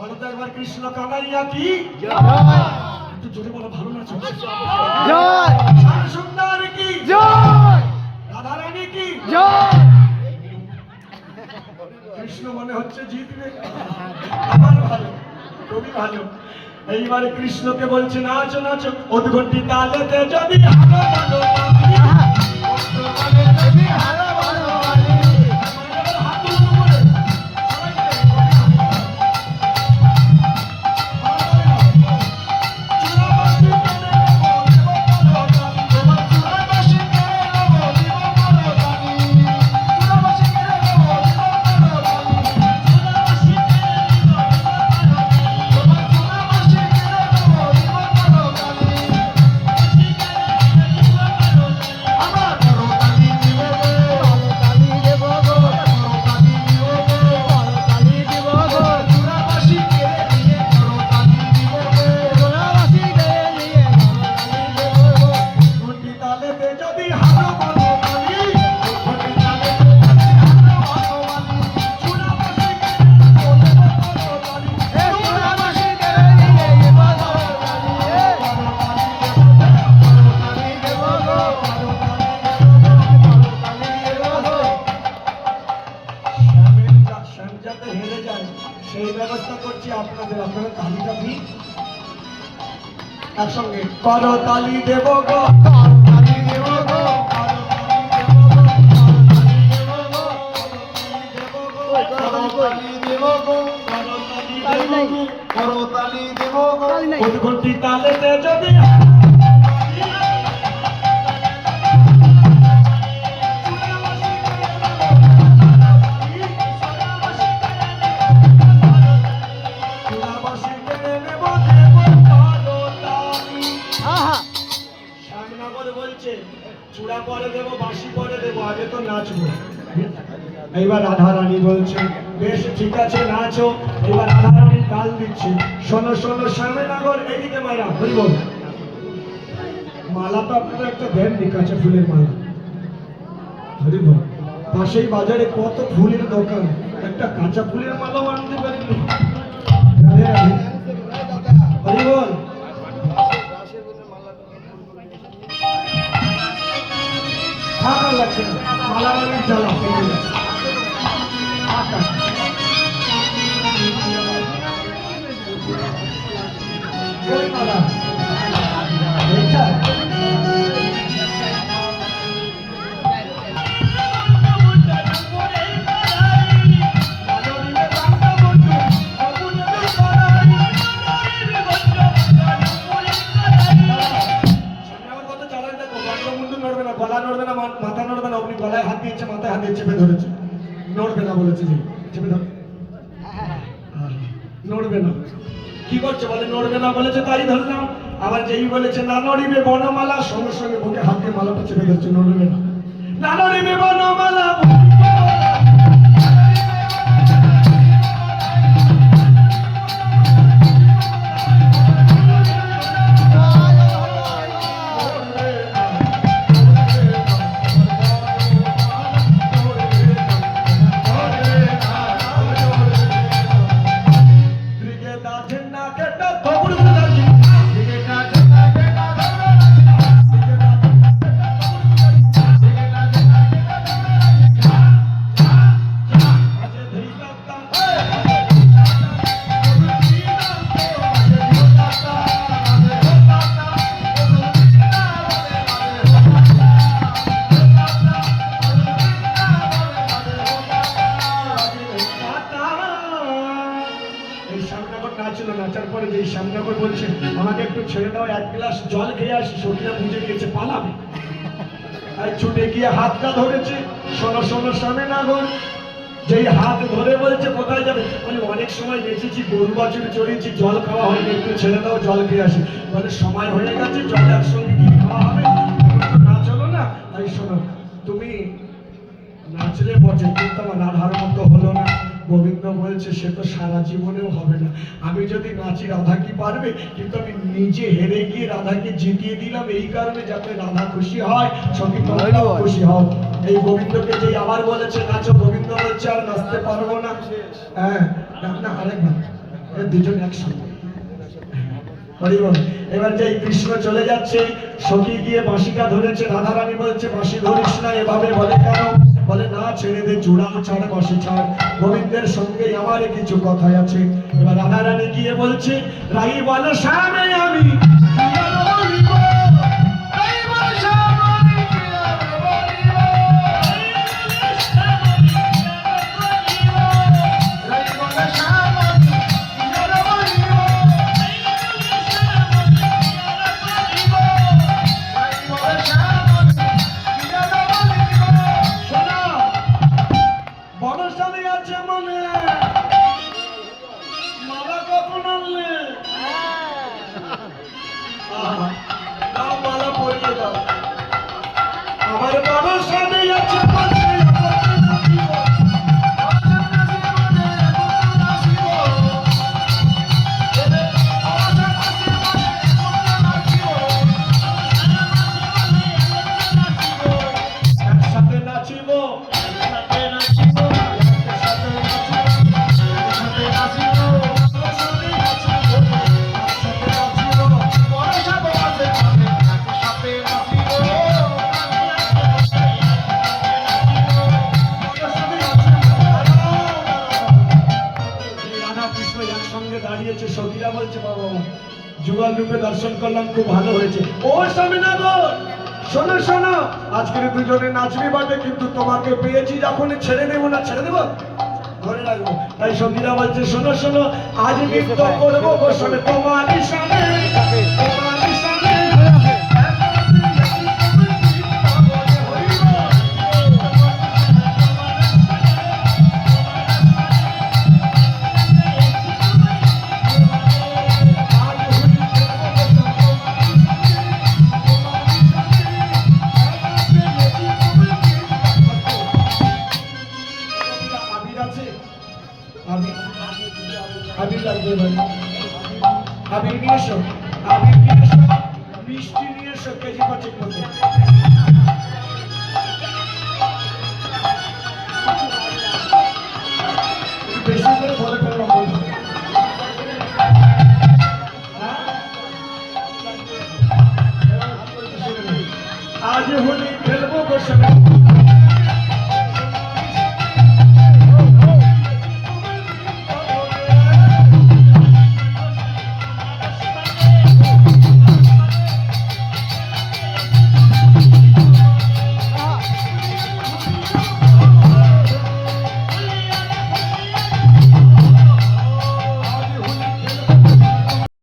বলো তো একবার কৃষ্ণ কানাইয়া কি একটু জোরে বলো, ভালো নাচো। শ্যাম সুন্দর কি, রাধা রানী কি। কৃষ্ণ মনে হচ্ছে জিতবে, আমার ভালো, খুবই ভালো। এইবারে কৃষ্ণকে বলছে নাচো নাচো, উদ্ঘটি তালেতে যদি হারো বলো একসঙ্গে করো তালি দেব গো, তালি দেব গো, উদ্ঘটি তালেতে যদি চূড়া পরে দেবো, বাঁশি পরে দেবো, আগে তো নাচবো। এইবার রাধা রানী বলছে বেশ ঠিক আছে নাচো। এবার রাধা রানী তাল দিচ্ছে, শোনো শোনো শ্যামনগর এইদিকে মায়েরা হরি বল। মালা তো আপনারা একটা দেন নি, কাঁচা ফুলের মালা, হরি বল। পাশেই বাজারে কত ফুলের দোকান, একটা কাঁচা ফুলের মালাও আনতে পারিনি। হরি বল। ফাঁকা লাগছে না, মালা মালির জ্বালা পেয়ে গেছে। ওই মালা এইটা গলা নড়বে না, মাথা নড়বে না। আপনি গলায় হাত দিয়েছে, মাথায় হাত দিয়ে চেপে ধরেছে, নড়বে না বলেছে যে চেপে ধর, নড়বে না। কি করছে বলে নড়বে না বলেছে তাই ধরলাম। আবার যেই বলেছে না নড়িবে বনমালা, সঙ্গে সঙ্গে বুকে হাত দিয়ে মালাটা চেপে ধরছে, নড়বে না। না নড়িবে বনমালা, নাচার পরে যে শ্যামনগর বলছে আমাকে একটু ছেড়ে দাও, এক গ্লাস জল খেয়ে আসি, সখীরা বুঝে গিয়েছে পালাবে। আর ছুটে গিয়ে হাতটা ধরেছে, শোনো শোনো শ্যামনগর। যেই হাত ধরে বলছে কোথায় যাবে, মানে অনেক সময় বেঁচেছি, গরু বাছুর চড়েছি, জল খাওয়া হয়নি, একটু ছেড়ে দাও জল খেয়ে আসি। বলে সময় হয়ে গেছে, জল একসঙ্গে কি খাওয়া হবে, না চলো না। তাই শোনো, তুমি নাচলে বটে কিন্তু আমার রাধার মতো হলো না। গোবিন্দ বলছে সে তো সারা জীবনেও হবে না। আমি যদি নাচি রাধা কি পারবে, কিন্তু আমি নিজে হেরে গিয়ে রাধাকে জিতিয়ে দিলাম এই কারণে যাতে রাধা খুশি হয়, সঙ্গে তোমরাও খুশি হও। এই গোবিন্দকে যে আবার বলেছে নাচো, গোবিন্দ বলছে আর নাচতে পারবো না। হ্যাঁ না, আরেকবার দুজন একসঙ্গে। হরি বল। এবার যে কৃষ্ণ চলে যাচ্ছে, সখী গিয়ে বাঁশিটা ধরেছে, রাধারানী বলছে বাঁশি ধরিস না এভাবে। বলে কেন? বলে না, ছেড়ে দে, চূড়াও ছাড়, বাঁশি ছাড়, গোবিন্দের সঙ্গে আমার কিছু কথা আছে। এবার রাধারানী গিয়ে বলছে, রাই বল সামনে আমি দাঁড়িয়েছে। সখীরা বলছে বাবা যুগল রূপে দর্শন করলাম, খুব ভালো হয়েছে। ও স্বামীনাথ, শোনো শোনো, আজকের দুজনে নাচবি বাটে, কিন্তু তোমাকে পেয়েছি যখন ছেড়ে দেবো না, ছেড়ে দেবো, ধরে রাখবো। তাই সখীরা বলছে শোনো শোনো, আজ নৃত্য করবো গোসলে তোমার সামনে, তোমার সামনে। আবির নিয়ে এসো, মিষ্টি নিয়ে এসো, কেজি 5 মধ্যে।